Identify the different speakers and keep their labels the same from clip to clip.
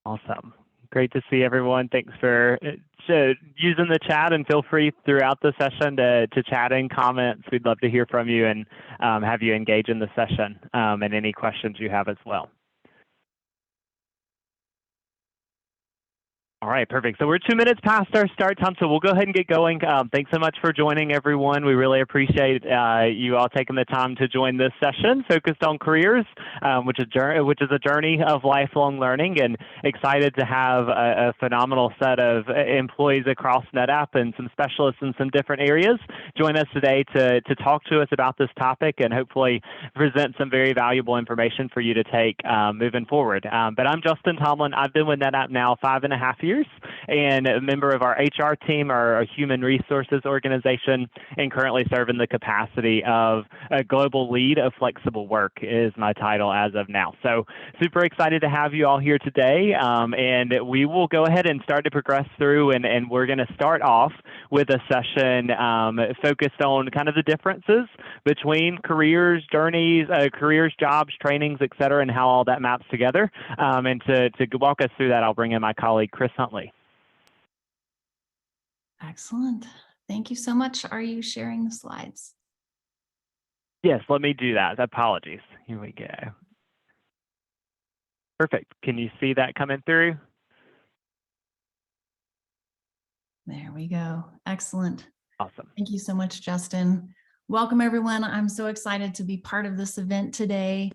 Speaker 1: Awesome. Great to see everyone. Thanks for using the chat, and feel free throughout the session to chat in comments. We'd love to hear from you and have you engage in the session and any questions you have as well. All right, perfect. So we're 2 minutes past our start time, so we'll go ahead and get going. Thanks so much for joining, everyone. We really appreciate you all taking the time to join this session focused on careers, which is a journey of lifelong learning, and excited to have a phenomenal set of employees across NetApp and some specialists in some different areas join us today to talk to us about this topic and hopefully present some very valuable information for you to take moving forward. But I'm Justin Tomlin. I've been with NetApp now 5.5 years. And a member of our HR team, our human resources organization, and currently serve in the capacity of a global lead of flexible work is my title as of now. So super excited to have you all here today. And we will go ahead and start to progress through, and we're going to start off with a session focused on kind of the differences between careers, journeys, careers, jobs, trainings, et cetera, and how all that maps together. And to walk us through that, I'll bring in my colleague, Chris Huntley.
Speaker 2: Excellent. Thank you so much. Are you sharing the slides?
Speaker 1: Yes, let me do that. Apologies. Here we go. Perfect. Can you see that coming through?
Speaker 2: There we go. Excellent.
Speaker 1: Awesome.
Speaker 2: Thank you so much, Justin. Welcome, everyone. I'm so excited to be part of this event today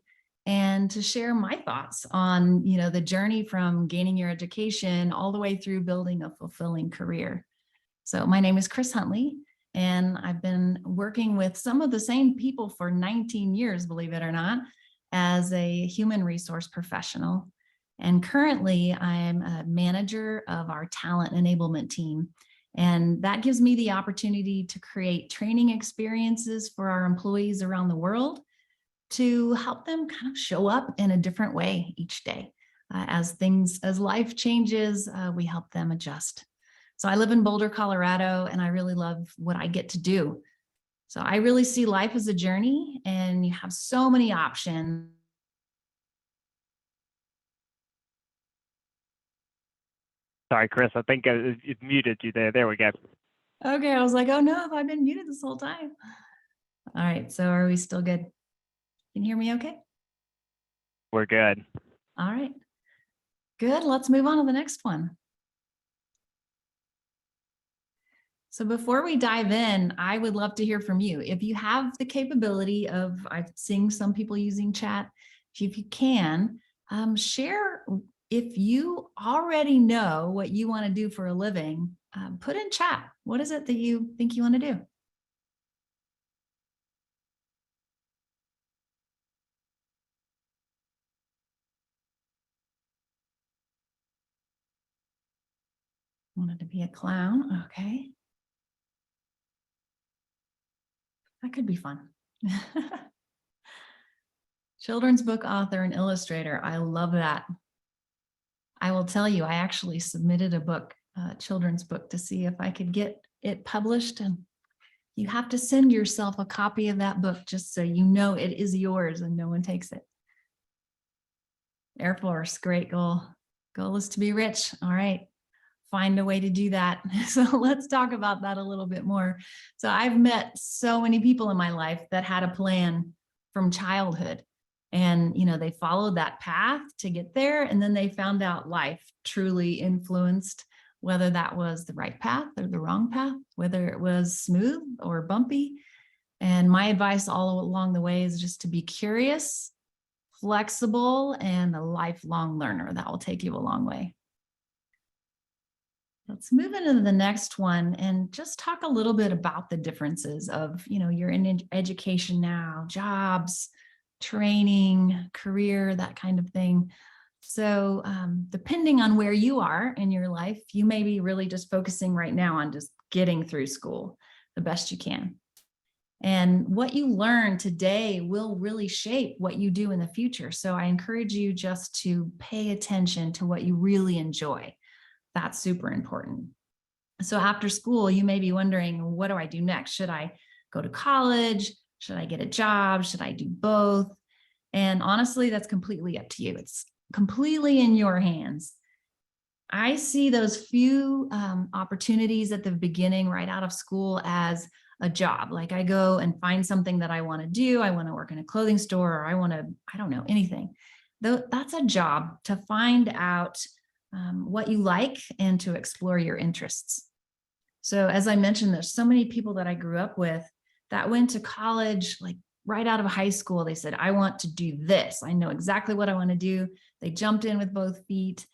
Speaker 2: and to share my thoughts on, the journey from gaining your education all the way through building a fulfilling career. So my name is Chris Huntley, and I've been working with some of the same people for 19 years, believe it or not, as a human resource professional. And currently I'm a manager of our talent enablement team. And that gives me the opportunity to create training experiences for our employees around the world to help them kind of show up in a different way each day. As life changes, we help them adjust. So I live in Boulder, Colorado, and I really love what I get to do. So I really see life as a journey, and you have so many options.
Speaker 1: Sorry, Chris, I think it muted you there. There we go.
Speaker 2: Okay, I was like, oh no, have I been muted this whole time? All right, so are we still good? Can you hear me okay?
Speaker 1: We're good.
Speaker 2: All right, good. Let's move on to the next one. So before we dive in, I would love to hear from you. If you have the capability of, I'm seeing some people using chat, if you can, share if you already know what you want to do for a living, put in chat. What is it that you think you want to do? Wanted to be a clown. Okay. That could be fun. Children's book author and illustrator. I love that. I will tell you, I actually submitted a book, children's book, to see if I could get it published. And you have to send yourself a copy of that book just so you know it is yours and no one takes it. Air Force, great goal. Goal is to be rich. All right. Find a way to do that. So let's talk about that a little bit more. So I've met so many people in my life that had a plan from childhood, and they followed that path to get there, and then they found out life truly influenced whether that was the right path or the wrong path, whether it was smooth or bumpy. And my advice all along the way is just to be curious, flexible, and a lifelong learner. That will take you a long way. Let's move into the next one and just talk a little bit about the differences of, you're in education now, jobs, training, career, that kind of thing. So depending on where you are in your life, you may be really just focusing right now on just getting through school the best you can. And what you learn today will really shape what you do in the future. So I encourage you just to pay attention to what you really enjoy. That's super important. So after school, you may be wondering, what do I do next? Should I go to college? Should I get a job? Should I do both? And honestly, that's completely up to you. It's completely in your hands. I see those few opportunities at the beginning, right out of school, as a job. Like I go and find something that I want to do. I want to work in a clothing store, or I want to, I don't know, anything. Though that's a job to find out what you like and to explore your interests. So as I mentioned, there's so many people that I grew up with that went to college, like right out of high school. They said, I want to do this. I know exactly what I want to do. They jumped in with both feet.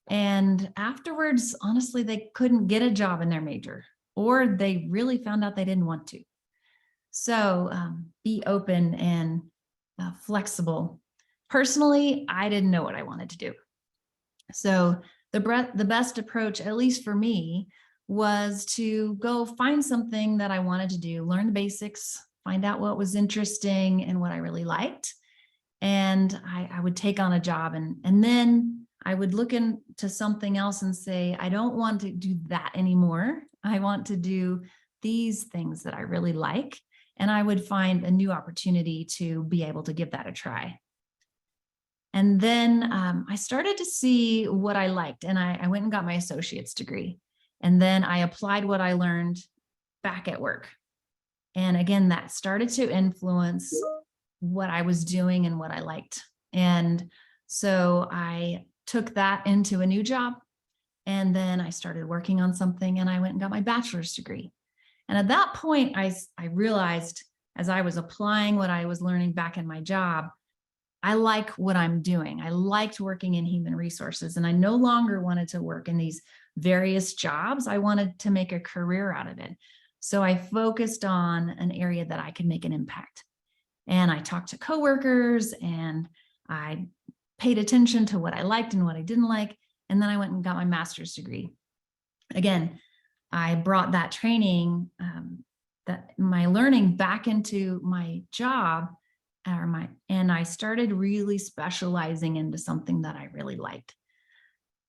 Speaker 2: And afterwards, honestly, they couldn't get a job in their major, or they really found out they didn't want to. So be open and flexible. Personally, I didn't know what I wanted to do. So the best approach, at least for me, was to go find something that I wanted to do, learn the basics, find out what was interesting and what I really liked. And I would take on a job, and then I would look into something else and say, I don't want to do that anymore. I want to do these things that I really like. And I would find a new opportunity to be able to give that a try. And then I started to see what I liked, and I went and got my associate's degree. And then I applied what I learned back at work. And again, that started to influence what I was doing and what I liked. And so I took that into a new job. And then I started working on something, and I went and got my bachelor's degree. And at that point, I realized, as I was applying what I was learning back in my job, I like what I'm doing. I liked working in human resources, and I no longer wanted to work in these various jobs. I wanted to make a career out of it. So I focused on an area that I could make an impact. And I talked to coworkers, and I paid attention to what I liked and what I didn't like. And then I went and got my master's degree. Again, I brought that training, that my learning, back into my job, and I started really specializing into something that I really liked.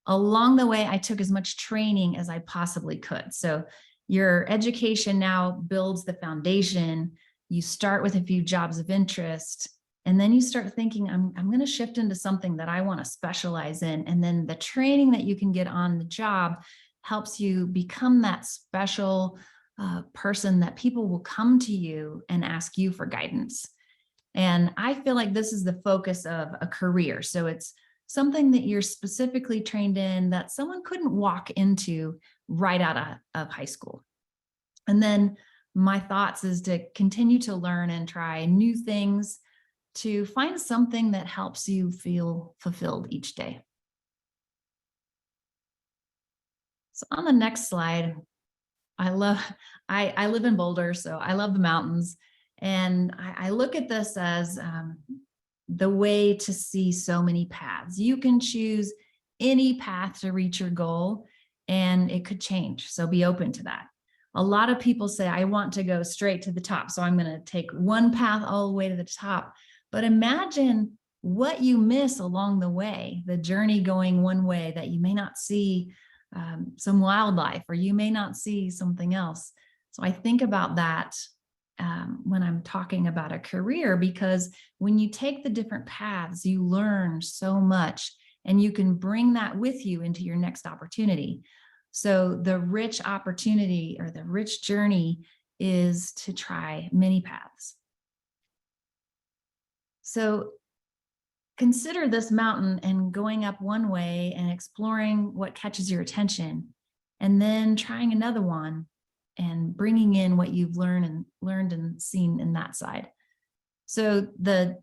Speaker 2: Along the way, I took as much training as I possibly could. So your education now builds the foundation. You start with a few jobs of interest, and then you start thinking, I'm going to shift into something that I want to specialize in. And then the training that you can get on the job helps you become that special person that people will come to you and ask you for guidance. And I feel like this is the focus of a career. So it's something that you're specifically trained in that someone couldn't walk into right out of high school. And then my thoughts is to continue to learn and try new things, to find something that helps you feel fulfilled each day. So on the next slide, I live in Boulder, so I love the mountains. And I look at this as the way to see so many paths. You can choose any path to reach your goal, and it could change. So be open to that. A lot of people say, I want to go straight to the top, so I'm going to take one path all the way to the top. But imagine what you miss along the way, the journey going one way that you may not see some wildlife, or you may not see something else. So I think about that when I'm talking about a career, because when you take the different paths, you learn so much, and you can bring that with you into your next opportunity. So the rich opportunity, or the rich journey, is to try many paths. So consider this mountain and going up one way and exploring what catches your attention, and then trying another one and bringing in what you've learned and seen in that side. So the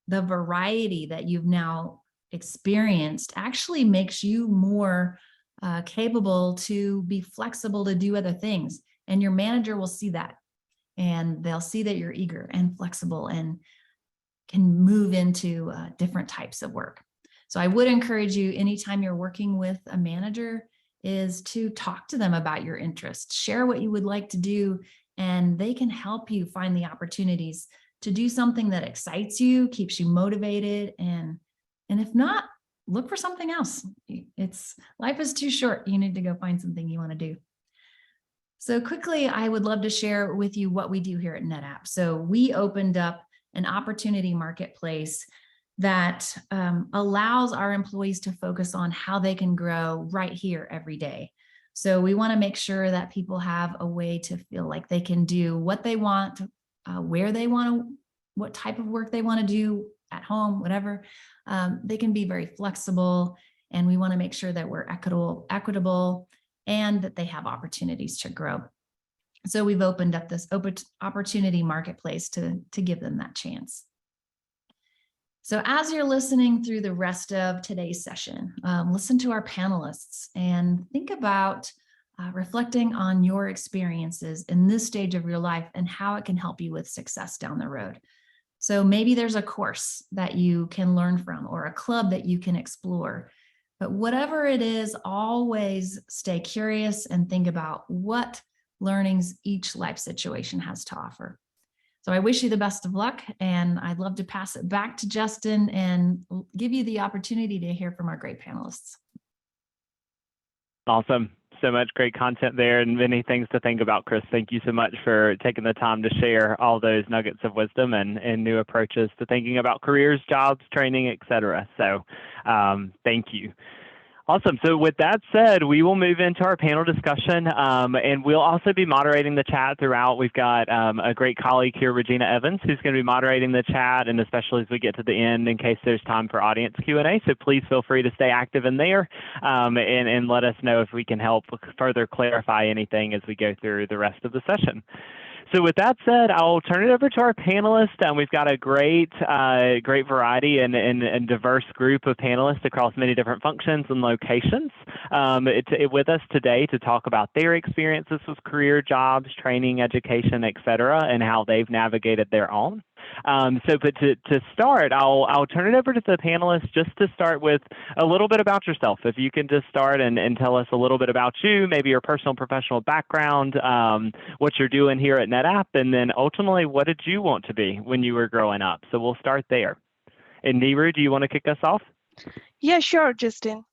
Speaker 2: variety that you've now experienced actually makes you more capable to be flexible to do other things. And your manager will see that, and they'll see that you're eager and flexible and can move into different types of work. So I would encourage you, anytime you're working with a manager, is to talk to them about your interests, share what you would like to do, and they can help you find the opportunities to do something that excites you, keeps you motivated, and if not, look for something else. Life is too short. You need to go find something you want to do. So quickly, I would love to share with you what we do here at NetApp. So we opened up an opportunity marketplace that allows our employees to focus on how they can grow right here every day. So we want to make sure that people have a way to feel like they can do what they want, where they want to, what type of work they want to do at home, whatever. They can be very flexible, and we want to make sure that we're equitable and that they have opportunities to grow. So we've opened up this open opportunity marketplace to give them that chance. So as you're listening through the rest of today's session, listen to our panelists and think about reflecting on your experiences in this stage of your life and how it can help you with success down the road. So maybe there's a course that you can learn from or a club that you can explore. But whatever it is, always stay curious and think about what learnings each life situation has to offer. So I wish you the best of luck, and I'd love to pass it back to Justin and give you the opportunity to hear from our great panelists.
Speaker 1: Awesome. So much great content there and many things to think about, Chris. Thank you so much for taking the time to share all those nuggets of wisdom and new approaches to thinking about careers, jobs, training, et cetera. So thank you. Awesome. So with that said, we will move into our panel discussion, and we'll also be moderating the chat throughout. We've got a great colleague here, Regina Evans, who's going to be moderating the chat, and especially as we get to the end in case there's time for audience Q&A. So please feel free to stay active in there and let us know if we can help further clarify anything as we go through the rest of the session. So with that said, I'll turn it over to our panelists. We've got a great variety and diverse group of panelists across many different functions and locations with us today to talk about their experiences with career, jobs, training, education, et cetera, and how they've navigated their own. But to start, I'll turn it over to the panelists just to start with a little bit about yourself. If you can just start and tell us a little bit about you, maybe your personal professional background, what you're doing here at NetApp, and then ultimately, what did you want to be when you were growing up? So we'll start there. And Neeru, do you want to kick us off?
Speaker 3: Yeah, sure, Justin.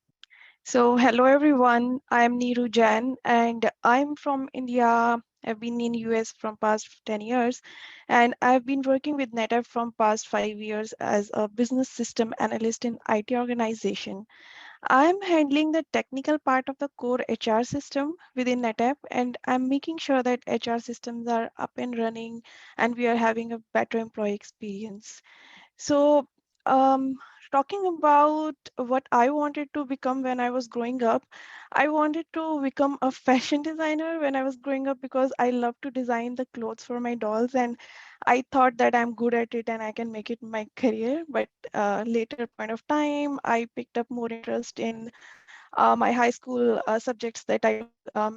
Speaker 3: So hello, everyone. I'm Neeru Jain, and I'm from India. I've been in US from past 10 years, and I've been working with NetApp from past 5 years as a business system analyst in IT organization. I'm handling the technical part of the core HR system within NetApp, and I'm making sure that HR systems are up and running and we are having a better employee experience. So talking about what I wanted to become when I was growing up, I wanted to become a fashion designer when I was growing up because I love to design the clothes for my dolls, and I thought that I'm good at it and I can make it my career. But later point of time, I picked up more interest in my high school subjects that I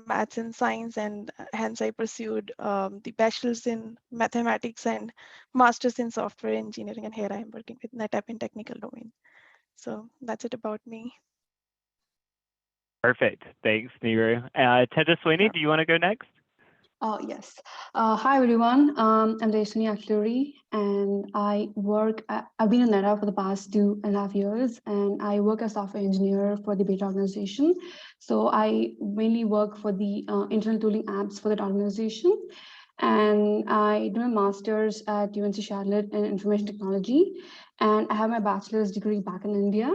Speaker 3: maths and science, and hence I pursued the bachelor's in mathematics and master's in software engineering, and here I am working with NetApp in technical domain. So that's it about me.
Speaker 1: Perfect. Thanks, Neeru. Tejaswini, do you want to go next?
Speaker 4: Yes. Hi, everyone. I'm Tejaswini Akluri, and I've been in NetApp for the past 2.5 years, and I work as software engineer for the Beta organization. So I mainly work for the internal tooling apps for that organization. And I do my master's at UNC Charlotte in information technology, and I have my bachelor's degree back in India.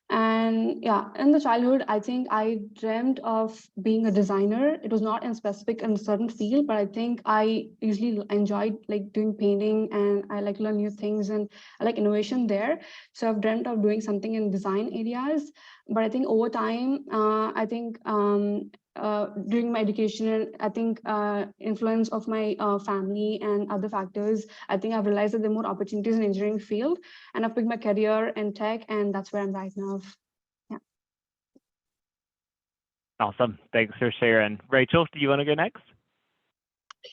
Speaker 4: And yeah, in the childhood, I think I dreamt of being a designer. It was not in specific in a certain field, but I think I usually enjoyed like doing painting, and I like to learn new things, and I like innovation there. So I've dreamt of doing something in design areas. But I think over time, during my education, I think influence of my family and other factors, I think I've realized that there are more opportunities in engineering field, and I've picked my career in tech, and that's where I'm right now. Yeah.
Speaker 1: Awesome. Thanks for sharing. Rachel, do you want to go next?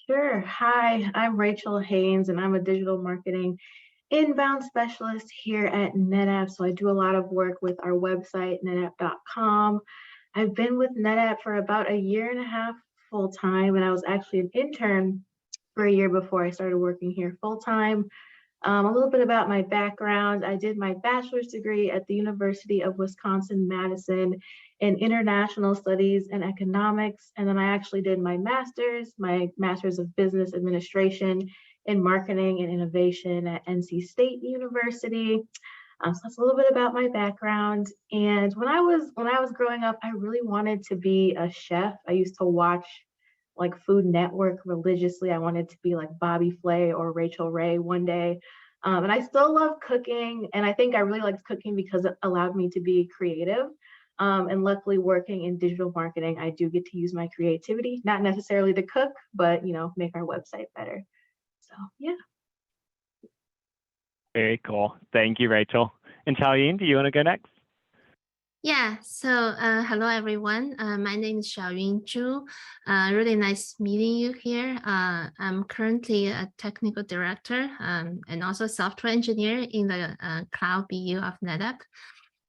Speaker 5: Sure. Hi, I'm Rachel Haynes, and I'm a digital marketing inbound specialist here at NetApp. So I do a lot of work with our website, netapp.com. I've been with NetApp for about 1.5 years full time, and I was actually an intern for a year before I started working here full time. A little bit about my background. I did my bachelor's degree at the University of Wisconsin-Madison in international studies and economics. And then I actually did my master's of business administration in marketing and innovation at NC State University. So that's a little bit about my background. And when I was growing up, I really wanted to be a chef. I used to watch like Food Network religiously. I wanted to be like Bobby Flay or Rachel Ray one day. And I still love cooking. And I think I really liked cooking because it allowed me to be creative. And luckily working in digital marketing, I do get to use my creativity, not necessarily to cook, but, make our website better. So yeah.
Speaker 1: Very cool. Thank you, Rachel. And Xiaoyin, do you want to go next?
Speaker 6: Yeah, so hello everyone. My name is Xiaoyun Zhu. Really nice meeting you here. I'm currently a technical director and also software engineer in the cloud BU of NetApp.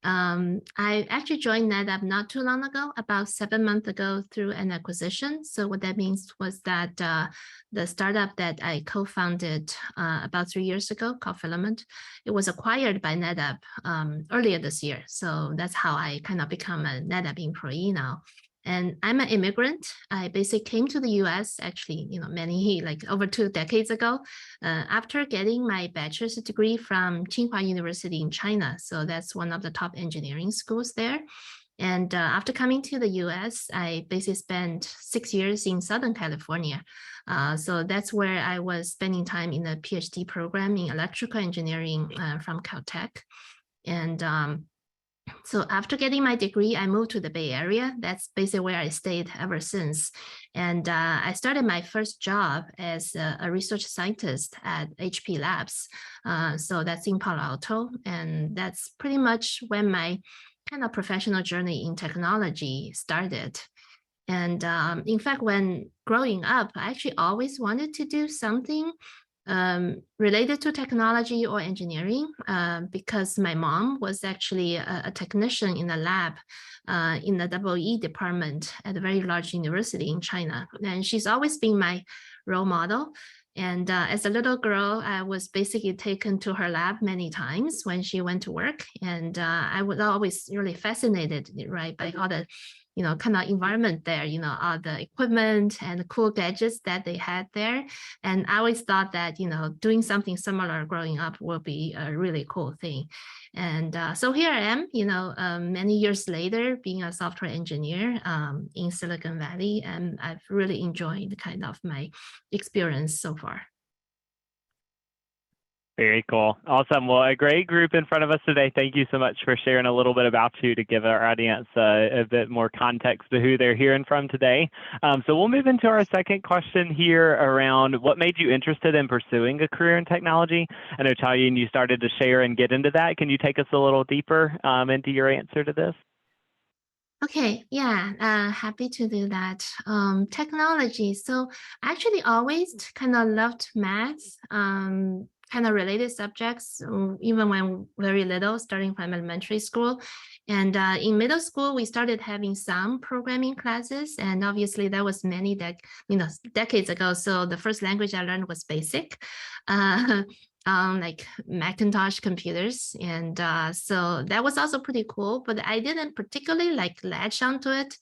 Speaker 6: I actually joined NetApp not too long ago, about 7 months ago through an acquisition. So what that means was that the startup that I co-founded about 3 years ago, called Filament, it was acquired by NetApp earlier this year. So that's how I kind of become a NetApp employee now. And I'm an immigrant. I basically came to the US actually, many, like over 2 decades ago, after getting my bachelor's degree from Tsinghua University in China. So that's one of the top engineering schools there. And after coming to the US, I basically spent 6 years in Southern California. So that's where I was spending time in a PhD program in electrical engineering from Caltech. And so after getting my degree, I moved to the Bay Area. That's basically where I stayed ever since. And I started my first job as a research scientist at HP Labs. So that's in Palo Alto. And that's pretty much when my kind of professional journey in technology started. And in fact, when growing up, I actually always wanted to do something related to technology or engineering because my mom was actually a technician in a lab in the EE department at a very large university in China. And she's always been my role model. And as a little girl, I was basically taken to her lab many times when she went to work. And I was always really fascinated, right, by all the kind of environment there, all the equipment and the cool gadgets that they had there. And I always thought that, doing something similar growing up will be a really cool thing. And so here I am, many years later, being a software engineer in Silicon Valley, and I've really enjoyed kind of my experience so far.
Speaker 1: Very cool. Awesome. Well, a great group in front of us today. Thank you so much for sharing a little bit about you to give our audience a bit more context to who they're hearing from today. So we'll move into our second question here around what made you interested in pursuing a career in technology. I know, Xiaoyin, you started to share and get into that. Can you take us a little deeper into your answer to this?
Speaker 6: Okay, yeah, happy to do that. Technology. So I actually always kind of loved math. Kind of related subjects, even when very little, starting from elementary school. And in middle school, we started having some programming classes. And obviously that was many decades ago. So the first language I learned was BASIC, like Macintosh computers. And so that was also pretty cool, but I didn't particularly latch onto it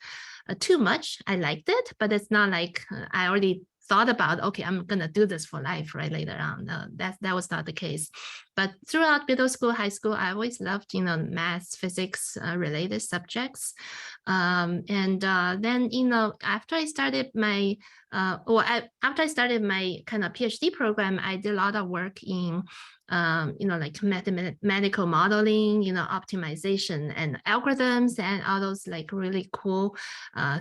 Speaker 6: too much. I liked it, but it's not like I already thought about, okay, I'm gonna do this for life right later on. No, that was not the case. But throughout middle school, high school, I always loved, math, physics related subjects. And then, after I started my after I started my kind of PhD program, I did a lot of work in like mathematical modeling, optimization and algorithms and all those really cool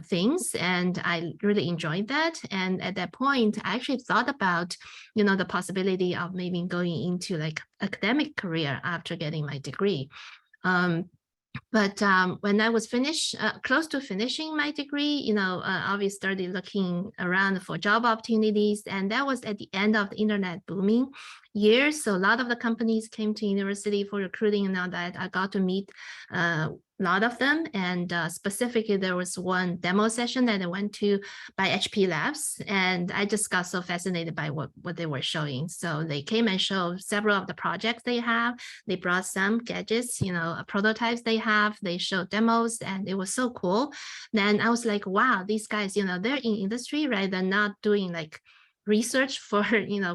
Speaker 6: things. And I really enjoyed that. And at that point, I actually thought about, the possibility of maybe going into academic career after getting my degree. But when I was close to finishing my degree, obviously started looking around for job opportunities. And that was at the end of the internet booming years. So a lot of the companies came to university for recruiting and all that. I got to meet a lot of them. And specifically, there was one demo session that I went to by HP Labs. And I just got so fascinated by what they were showing. So they came and showed several of the projects they have. They brought some gadgets, prototypes they have. They showed demos, and it was so cool. Then I was like, wow, these guys, they're in industry, right? They're not doing research for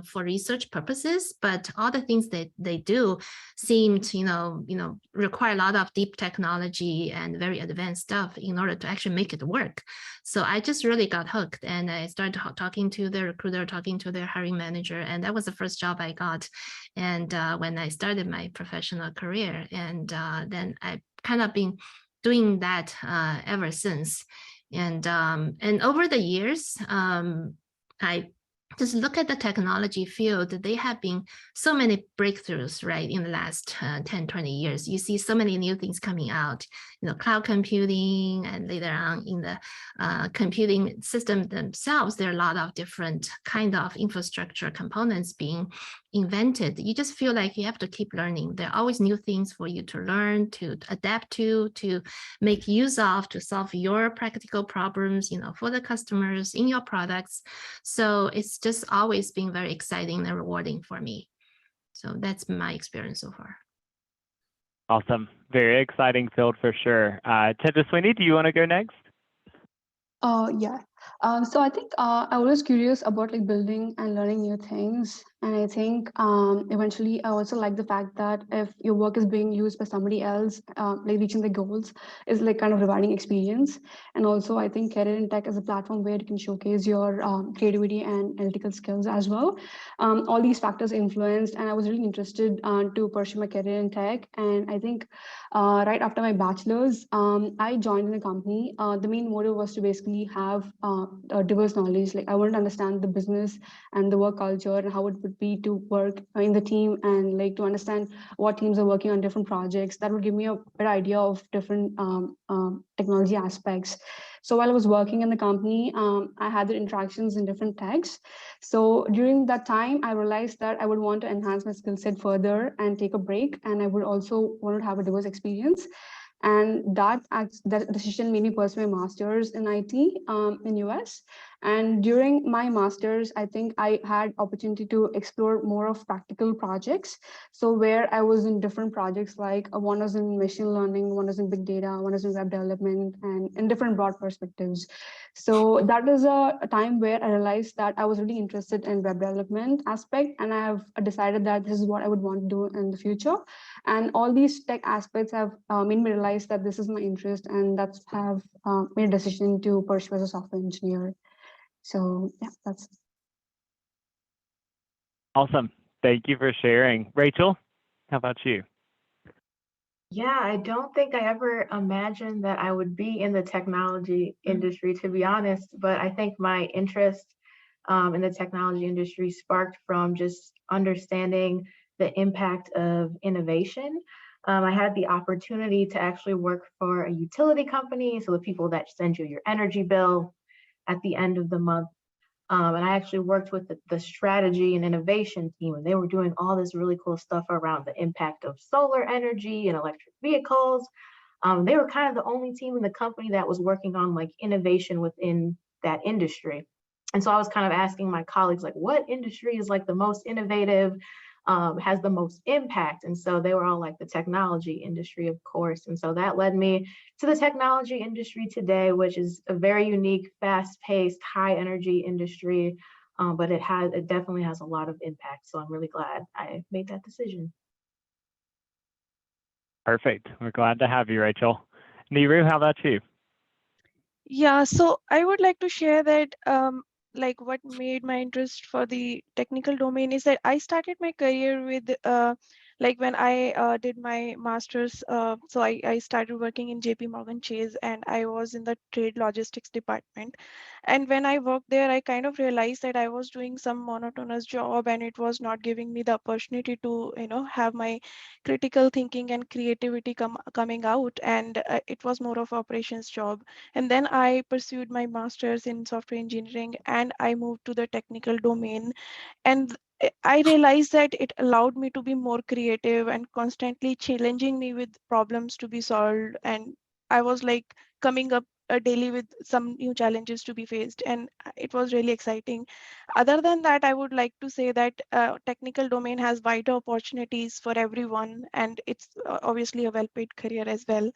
Speaker 6: for research purposes, but all the things that they do seem to require a lot of deep technology and very advanced stuff in order to actually make it work. So I just really got hooked, and I started talking to the recruiter, talking to their hiring manager, and that was the first job I got. And when I started my professional career, and then I've kind of been doing that ever since. And over the years, I just look at the technology field. They have been so many breakthroughs, right, in the last 10, 20 years. You see so many new things coming out, cloud computing, and later on in the computing system themselves, there are a lot of different kind of infrastructure components being invented. You just feel like you have to keep learning. There are always new things for you to learn, to adapt to make use of, to solve your practical problems, for the customers in your products. So it's just always been very exciting and rewarding for me. So that's my experience so far.
Speaker 1: Awesome. Very exciting field for sure. Tejaswini, do you want to go next?
Speaker 4: Yeah. So I think I was curious about like building and learning new things. And I think eventually I also like the fact that if your work is being used by somebody else, like reaching the goals is like kind of rewarding experience. And also I think Career in Tech is a platform where you can showcase your creativity and analytical skills as well. All these factors influenced, and I was really interested to pursue my career in tech. And I think right after my bachelor's, I joined in a company. The main motive was to basically have diverse knowledge. Like I wanted to understand the business and the work culture and how it would be to work in the team, and like to understand what teams are working on different projects. That would give me a better idea of different technology aspects. So while I was working in the company, I had the interactions in different techs. So during that time, I realized that I would want to enhance my skill set further and take a break. And I would also want to have a diverse experience. And that decision made me pursue my master's in IT in US. And during my master's, I think I had opportunity to explore more of practical projects. So where I was in different projects, like one was in machine learning, one was in big data, one was in web development, and in different broad perspectives. So that is a time where I realized that I was really interested in web development aspect, and I have decided that this is what I would want to do in the future. And all these tech aspects have made me realize that this is my interest, and that's have made a decision to pursue as a software engineer. So yeah, that's
Speaker 1: Awesome. Thank you for sharing. Rachel, how about you?
Speaker 5: Yeah, I don't think I ever imagined that I would be in the technology industry, to be honest, but I think my interest in the technology industry sparked from just understanding the impact of innovation. I had the opportunity to actually work for a utility company, so the people that send you your energy bill at the end of the month. And I actually worked with the strategy and innovation team, and they were doing all this really cool stuff around the impact of solar energy and electric vehicles. They were kind of the only team in the company that was working on like innovation within that industry. And so I was kind of asking my colleagues, like, what industry is like the most innovative, has the most impact? And so they were all like the technology industry, of course. And so that led me to the technology industry today, which is a very unique, fast-paced, high-energy industry, but it definitely has a lot of impact. So I'm really glad I made that decision.
Speaker 1: Perfect. We're glad to have you, Rachel. Niru, how about you?
Speaker 3: Yeah, so I would like to share that like what made my interest for the technical domain is that I started my career with like when I did my master's. So I started working in JP Morgan Chase, and I was in the trade logistics department. And when I worked there, I kind of realized that I was doing some monotonous job, and it was not giving me the opportunity to, have my critical thinking and creativity coming out. And it was more of operations job. And then I pursued my master's in software engineering, and I moved to the technical domain. And I realized that it allowed me to be more creative and constantly challenging me with problems to be solved. And I was like coming up daily with some new challenges to be faced. And it was really exciting. Other than that, I would like to say that technical domain has wider opportunities for everyone. And it's obviously a well-paid career as well.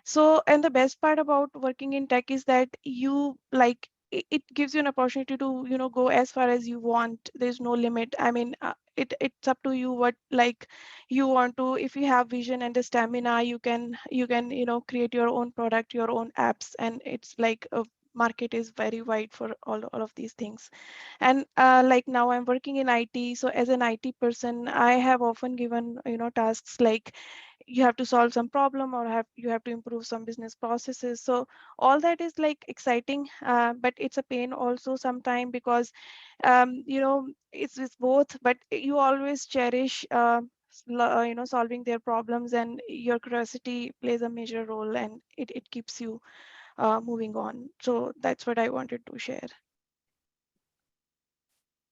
Speaker 3: So, and the best part about working in tech is that you like it gives you an opportunity to, you know, go as far as you want. There's no limit. I mean, it's up to you what like you want to. If you have vision and the stamina, you can you know, create your own product, your own apps, and it's like a market is very wide for all of these things. And like now I'm working in IT, so as an IT person, I have often given, you know, tasks like you have to solve some problem or you have to improve some business processes. So all that is like exciting, but it's a pain also sometime, because you know, it's both, but you always cherish you know, solving their problems, and your curiosity plays a major role, and it keeps you moving on. So that's what I wanted to share.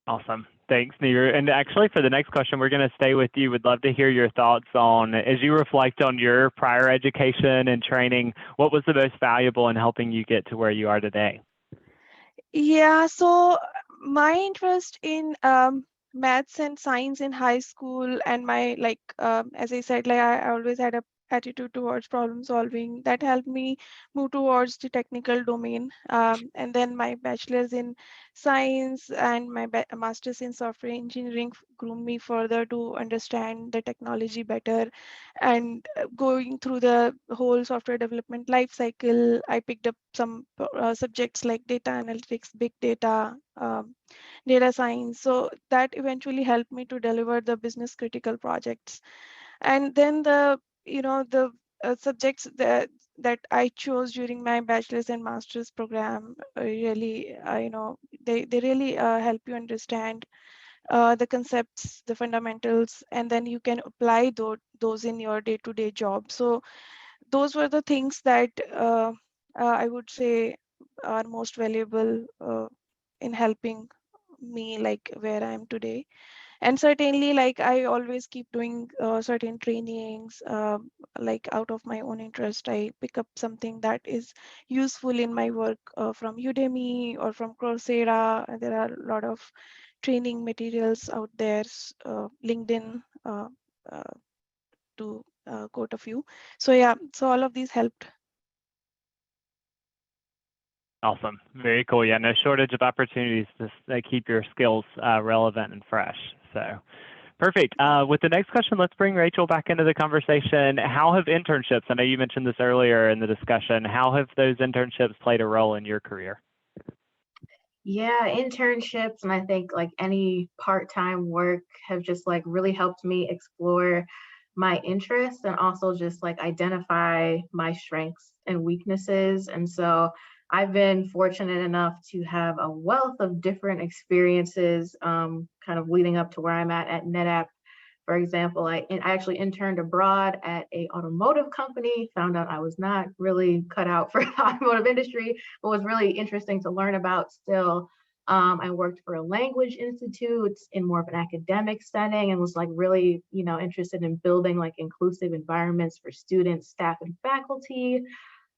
Speaker 1: Awesome. Thanks, Neeru. And actually, for the next question, we're going to stay with you. Would love to hear your thoughts on, as you reflect on your prior education and training, what was the most valuable in helping you get to where you are today?
Speaker 3: Yeah, so my interest in maths and science in high school, and my like as I said, like I always had a attitude towards problem solving that helped me move towards the technical domain. And then my bachelor's in science and my master's in software engineering groomed me further to understand the technology better. And going through the whole software development life cycle, I picked up some subjects like data analytics, big data, data science. So that eventually helped me to deliver the business critical projects. And then the, you know, the subjects that I chose during my bachelor's and master's program really, you know, they really help you understand the concepts, the fundamentals, and then you can apply those in your day-to-day job. So those were the things that I would say are most valuable in helping me like where I am today. And certainly, like I always keep doing certain trainings, like out of my own interest. I pick up something that is useful in my work from Udemy or from Coursera. And there are a lot of training materials out there, LinkedIn, uh, to quote a few. So yeah, so all of these helped.
Speaker 1: Awesome. Very cool. Yeah, no shortage of opportunities to keep your skills relevant and fresh. So perfect. With the next question, let's bring Rachel back into the conversation. How have internships, I know you mentioned this earlier in the discussion, how have those internships played a role in your career?
Speaker 5: Yeah, internships and I think like any part-time work have just like really helped me explore my interests and also just like identify my strengths and weaknesses. And so I've been fortunate enough to have a wealth of different experiences kind of leading up to where I'm at NetApp. For example, I actually interned abroad at a automotive company, found out I was not really cut out for the automotive industry, but was really interesting to learn about still. I worked for a language institute in more of an academic setting and was like really, you know, interested in building like inclusive environments for students, staff, and faculty.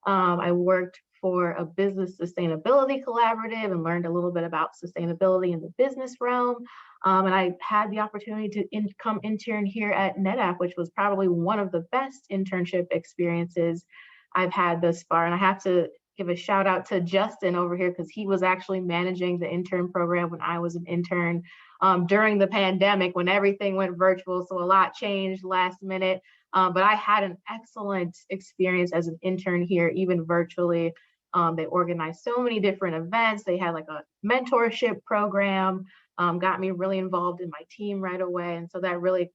Speaker 5: I worked for a business sustainability collaborative and learned a little bit about sustainability in the business realm. And I had the opportunity to come intern here at NetApp, which was probably one of the best internship experiences I've had thus far. And I have to give a shout out to Justin over here because he was actually managing the intern program when I was an intern during the pandemic when everything went virtual. So a lot changed last minute. But I had an excellent experience as an intern here, even virtually. They organized so many different events. They had like a mentorship program, got me really involved in my team right away. And so that really,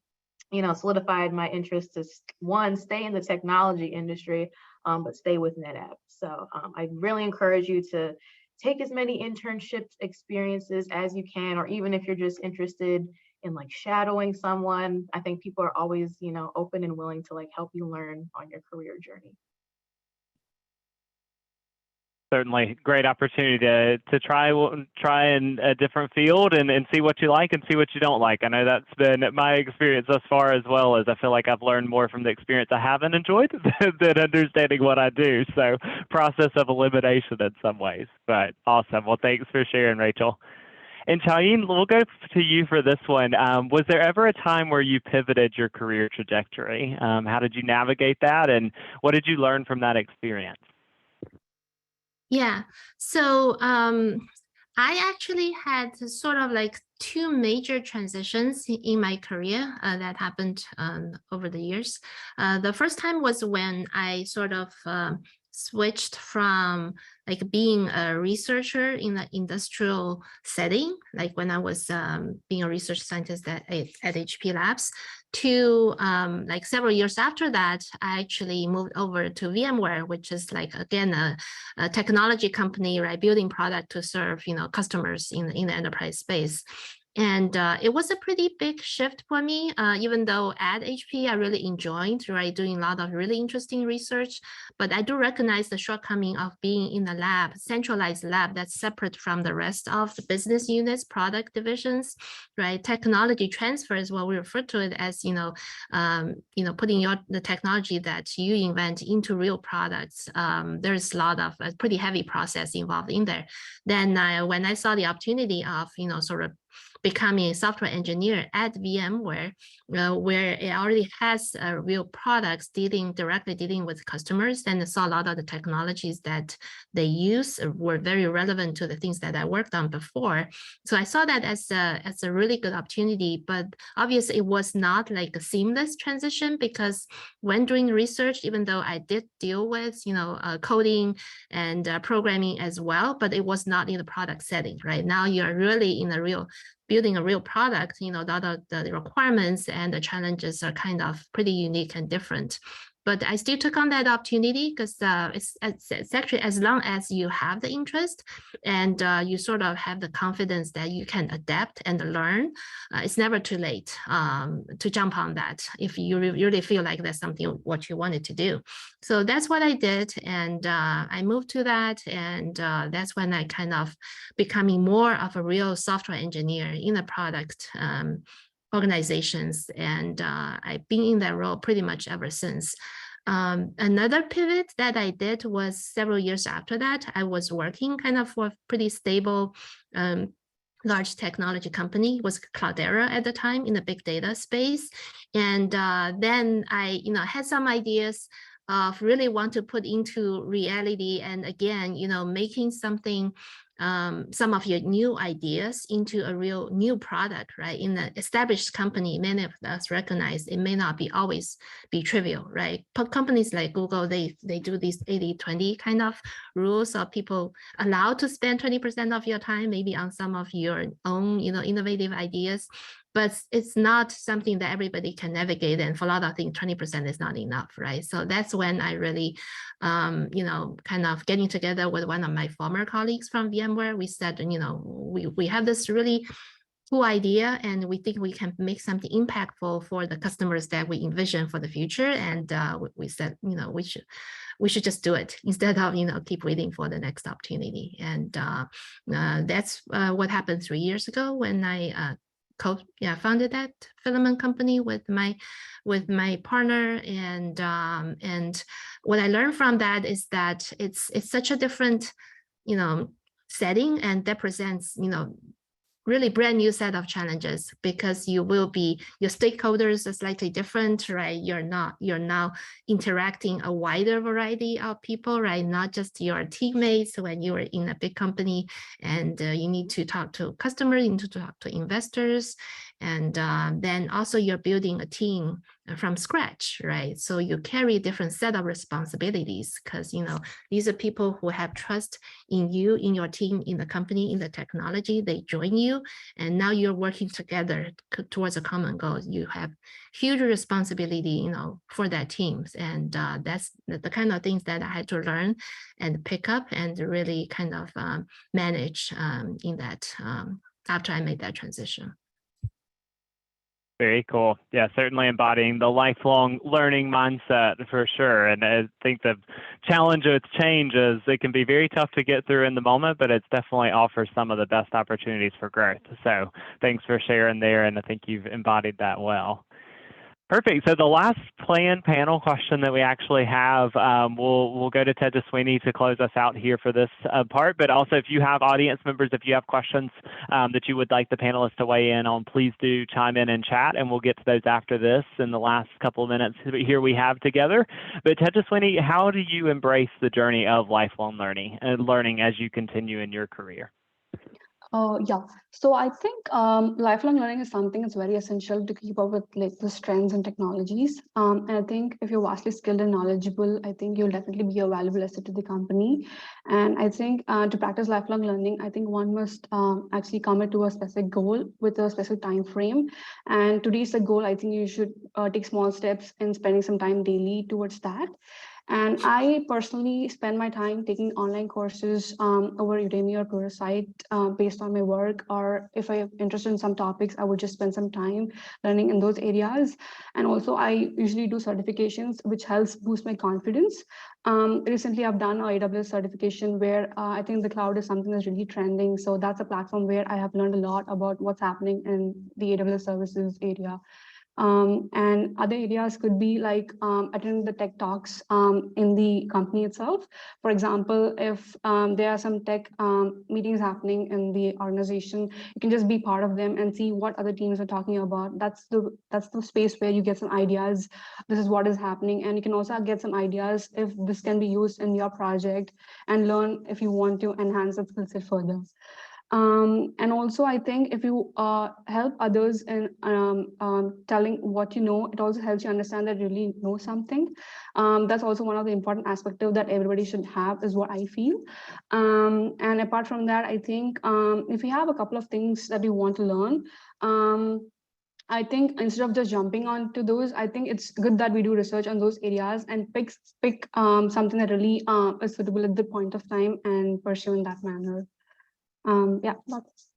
Speaker 5: you know, solidified my interest to one, stay in the technology industry, but stay with NetApp. So I really encourage you to take as many internship experiences as you can, or even if you're just interested in like shadowing someone. I think people are always, you know, open and willing to like help you learn on your career journey.
Speaker 1: Certainly, great opportunity to try in a different field and see what you like and see what you don't like. I know that's been my experience thus far, as well as I feel like I've learned more from the experience I haven't enjoyed than understanding what I do. So process of elimination in some ways, but awesome. Well, thanks for sharing, Rachel. And Cheyenne, we'll go to you for this one. Was there ever a time where you pivoted your career trajectory? How did you navigate that, and what did you learn from that experience?
Speaker 6: Yeah, so I actually had sort of like two major transitions in my career that happened over the years. The first time was when I sort of switched from like being a researcher in an industrial setting, like when I was being a research scientist at HP Labs, to like several years after that, I actually moved over to VMware, which is like, again, a technology company, right, building product to serve, customers in the enterprise space. And it was a pretty big shift for me, even though at HP, I really enjoyed, right, doing a lot of really interesting research. But I do recognize the shortcoming of being in a lab, centralized lab that's separate from the rest of the business units, product divisions, right? Technology transfer is what we refer to it as, putting the technology that you invent into real products. There's a lot of a pretty heavy process involved in there. Then when I saw the opportunity of, sort of becoming a software engineer at VMware, where it already has real products directly dealing with customers, and I saw a lot of the technologies that they use were very relevant to the things that I worked on before. So I saw that as a really good opportunity, but obviously it was not like a seamless transition, because when doing research, even though I did deal with, coding and programming as well, but it was not in the product setting, right? Now you're really in building a real product, the requirements and the challenges are kind of pretty unique and different. But I still took on that opportunity because it's actually, as long as you have the interest and you sort of have the confidence that you can adapt and learn, it's never too late to jump on that if you really feel like that's something what you wanted to do. So that's what I did, and I moved to that, and that's when I kind of becoming more of a real software engineer in the product organizations, and I've been in that role pretty much ever since. Another pivot that I did was several years after that. I was working kind of for a pretty stable large technology company, was Cloudera at the time in the big data space. And then I had some ideas of really want to put into reality, and again, making something, some of your new ideas into a real new product, right? In the established company, many of us recognize it may not always be trivial, right? But companies like Google, they do these 80-20 kind of rules of people allowed to spend 20% of your time maybe on some of your own, innovative ideas. But it's not something that everybody can navigate. And for a lot of things, 20% is not enough, right? So that's when I really, kind of getting together with one of my former colleagues from VMware, we said, we have this really cool idea, and we think we can make something impactful for the customers that we envision for the future. And we said, we should just do it instead of, keep waiting for the next opportunity. And that's what happened 3 years ago when I founded that filament company with my partner, and what I learned from that is that it's such a different setting, and that presents really brand new set of challenges, because your stakeholders are slightly different, right? You're now interacting a wider variety of people, right? Not just your teammates when you are in a big company, and you need to talk to customers, you need to talk to investors, and then also you're building a team from scratch, right? So you carry a different set of responsibilities, because these are people who have trust in you, in your team, in the company, in the technology. They join you, and now you're working together towards a common goal. You have huge responsibility, for that teams, and that's the kind of things that I had to learn and pick up and really kind of manage in that after I made that transition.
Speaker 1: Very cool. Yeah, certainly embodying the lifelong learning mindset for sure. And I think the challenge with change is it can be very tough to get through in the moment, but it's definitely offers some of the best opportunities for growth. So thanks for sharing there, and I think you've embodied that well. Perfect. So the last planned panel question that we actually have, we'll go to Tejaswini to close us out here for this part. But also, if you have audience members, if you have questions that you would like the panelists to weigh in on, please do chime in chat, and we'll get to those after this in the last couple of minutes here we have together. But Tejaswini, how do you embrace the journey of lifelong learning as you continue in your career?
Speaker 4: Yeah, so I think lifelong learning is something that's very essential to keep up with like the trends and technologies. And I think if you're vastly skilled and knowledgeable, I think you'll definitely be a valuable asset to the company. And I think to practice lifelong learning, I think one must actually commit to a specific goal with a specific time frame. And to reach the goal, I think you should take small steps in spending some time daily towards that. And I personally spend my time taking online courses over Udemy or Pluralsight based on my work, or if I'm interested in some topics, I would just spend some time learning in those areas. And also I usually do certifications, which helps boost my confidence. Recently, I've done a AWS certification where I think the cloud is something that's really trending. So that's a platform where I have learned a lot about what's happening in the AWS services area. And other areas could be like attending the tech talks in the company itself. For example, if there are some tech meetings happening in the organization, you can just be part of them and see what other teams are talking about. That's the space where you get some ideas. This is what is happening, and you can also get some ideas if this can be used in your project, and learn if you want to enhance that skill set further. And also, I think if you help others in telling what you know, it also helps you understand that you really know something. That's also one of the important aspects that everybody should have, is what I feel. And apart from that, I think if you have a couple of things that you want to learn, I think instead of just jumping onto those, I think it's good that we do research on those areas and pick something that really is suitable at the point of time and pursue in that manner. Yeah, that's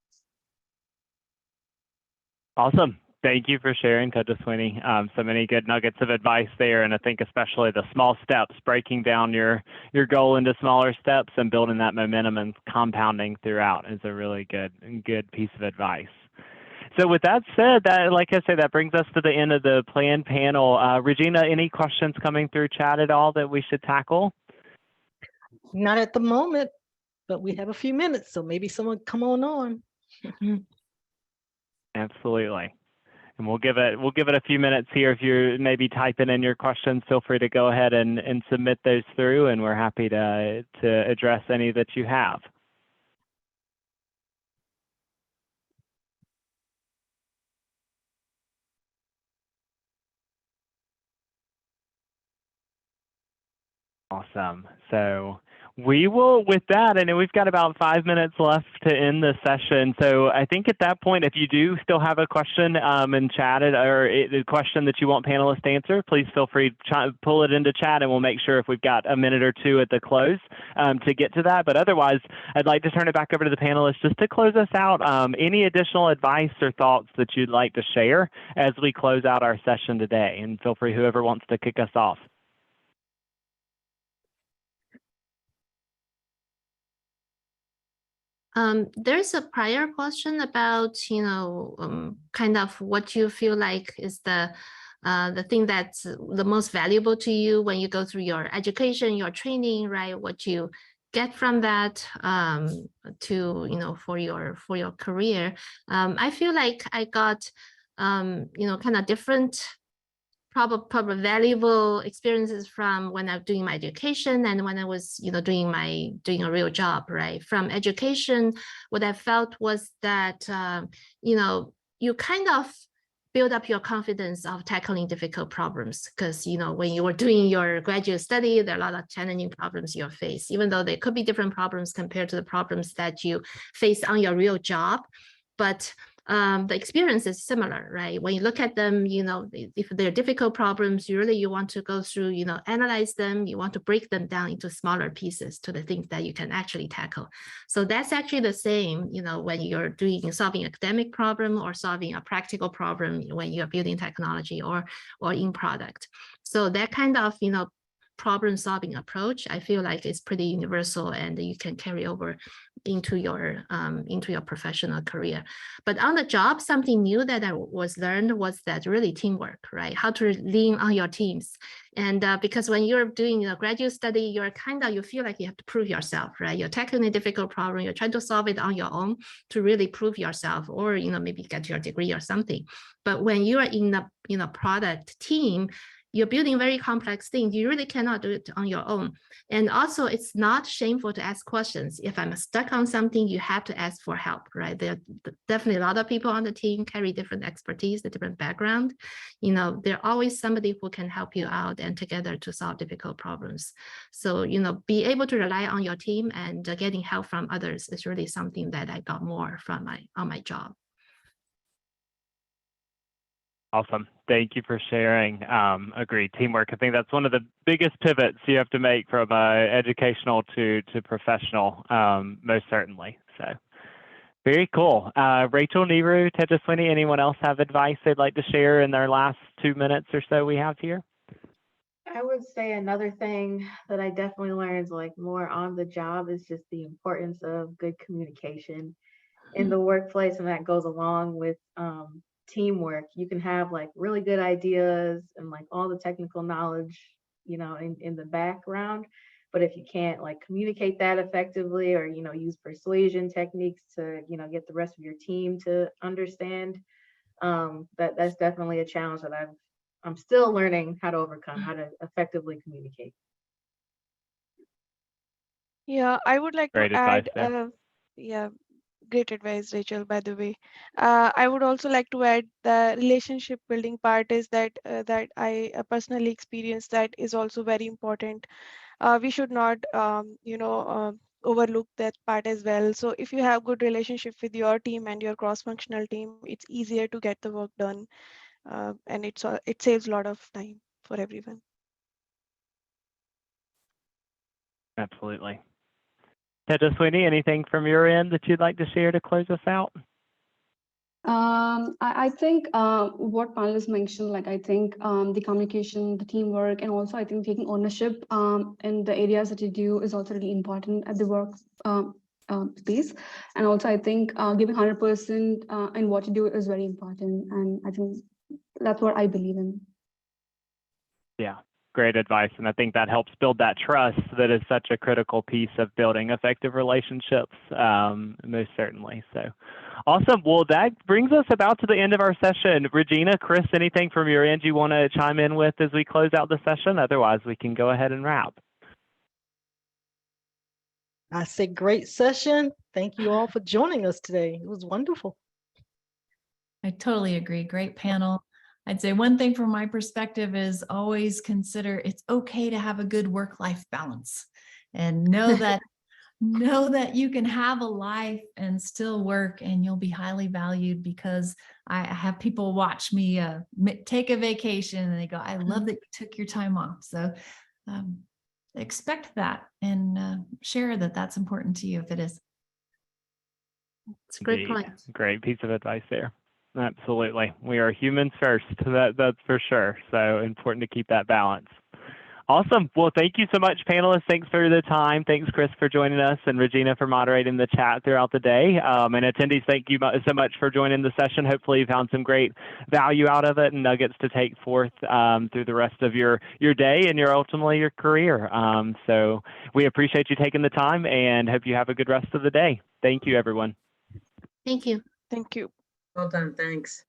Speaker 1: Awesome. Thank you for sharing, Tejaswini. So many good nuggets of advice there, and I think especially the small steps, breaking down your goal into smaller steps and building that momentum and compounding throughout is a really good piece of advice. So with that said, like I said, that brings us to the end of the planned panel. Regina, any questions coming through chat at all that we should tackle?
Speaker 7: Not at the moment, but we have a few minutes, so maybe someone come on.
Speaker 1: Absolutely. And we'll give it a few minutes here. If you're maybe typing in your questions, feel free to go ahead and submit those through, and we're happy to address any that you have. Awesome. So we will, with that, I know we've got about 5 minutes left to end the session. So I think at that point, if you do still have a question in chat or a question that you want panelists to answer, please feel free to pull it into chat, and we'll make sure if we've got a minute or two at the close to get to that. But otherwise, I'd like to turn it back over to the panelists just to close us out. Any additional advice or thoughts that you'd like to share as we close out our session today? And feel free, whoever wants to kick us off.
Speaker 6: There's a prior question about, kind of what you feel like is the thing that's the most valuable to you when you go through your education, your training, right? What you get from that to, for your career. I feel like I got, kind of different probably valuable experiences from when I'm doing my education and when I was, doing a real job, right? From education, what I felt was that, you kind of build up your confidence of tackling difficult problems, because, when you were doing your graduate study, there are a lot of challenging problems you face, even though they could be different problems compared to the problems that you face on your real job. But the experience is similar, right? When you look at them, if they're difficult problems, you want to go through, analyze them. You want to break them down into smaller pieces to the things that you can actually tackle. So that's actually the same, when you're solving academic problem or solving a practical problem when you're building technology or in product. So that kind of, problem solving approach, I feel like it's pretty universal and you can carry over into your professional career. But on the job, something new that I learned was that really teamwork, right? How to lean on your teams. And because when you're doing a graduate study, you feel like you have to prove yourself, right? You're tackling a difficult problem, you're trying to solve it on your own to really prove yourself, or maybe get your degree or something. But when you are in the product team, you're building very complex things. You really cannot do it on your own. And also, it's not shameful to ask questions. If I'm stuck on something, you have to ask for help, right? There are definitely a lot of people on the team carry different expertise, a different background. There's always somebody who can help you out and together to solve difficult problems. So, be able to rely on your team and getting help from others is really something that I got more from on my job.
Speaker 1: Awesome. Thank you for sharing. Agreed. Teamwork. I think that's one of the biggest pivots you have to make from educational to professional, most certainly. So very cool. Rachel, Neeru, Tejaswini, anyone else have advice they'd like to share in their last 2 minutes or so we have here?
Speaker 5: I would say another thing that I definitely learned more on the job is just the importance of good communication in the workplace, and that goes along with teamwork. You can have really good ideas and all the technical knowledge, in the background, but if you can't communicate that effectively or use persuasion techniques to get the rest of your team to understand, that's definitely a challenge that I'm still learning how to overcome, how to effectively communicate.
Speaker 3: Yeah, I would like
Speaker 1: Great
Speaker 3: to
Speaker 1: advice
Speaker 3: add,
Speaker 1: there.
Speaker 3: yeah, great advice, Rachel, by the way. I would also like to add the relationship building part is that I personally experienced that is also very important. We should not, overlook that part as well. So if you have good relationship with your team and your cross-functional team, it's easier to get the work done, and it saves a lot of time for everyone.
Speaker 1: Absolutely. Tejaswini, anything from your end that you'd like to share to close us out?
Speaker 4: I think what panelists mentioned, I think the communication, the teamwork, and also I think taking ownership in the areas that you do is also really important at the work space. And also I think giving 100% in what you do is very important. And I think that's what I believe in.
Speaker 1: Yeah, great advice. And I think that helps build that trust that is such a critical piece of building effective relationships, most certainly. So awesome. Well, that brings us about to the end of our session. Regina, Chris, anything from your end you want to chime in with as we close out the session? Otherwise, we can go ahead and wrap.
Speaker 7: I say great session. Thank you all for joining us today. It was wonderful.
Speaker 2: I totally agree. Great panel. I'd say one thing from my perspective is always consider it's okay to have a good work-life balance, and know that you can have a life and still work, and you'll be highly valued, because I have people watch me take a vacation and they go, I love that you took your time off. So expect that and share that that's important to you if it is.
Speaker 6: It's a great
Speaker 1: Indeed.
Speaker 6: point.
Speaker 1: Great piece of advice there. Absolutely. We are humans first, that's for sure. So important to keep that balance. Awesome. Well, thank you so much, panelists. Thanks for the time. Thanks, Chris, for joining us, and Regina for moderating the chat throughout the day. And attendees, thank you so much for joining the session. Hopefully you found some great value out of it and nuggets to take forth through the rest of your day and ultimately your career. So we appreciate you taking the time and hope you have a good rest of the day. Thank you, everyone.
Speaker 6: Thank you.
Speaker 3: Thank you.
Speaker 8: Well done. Thanks.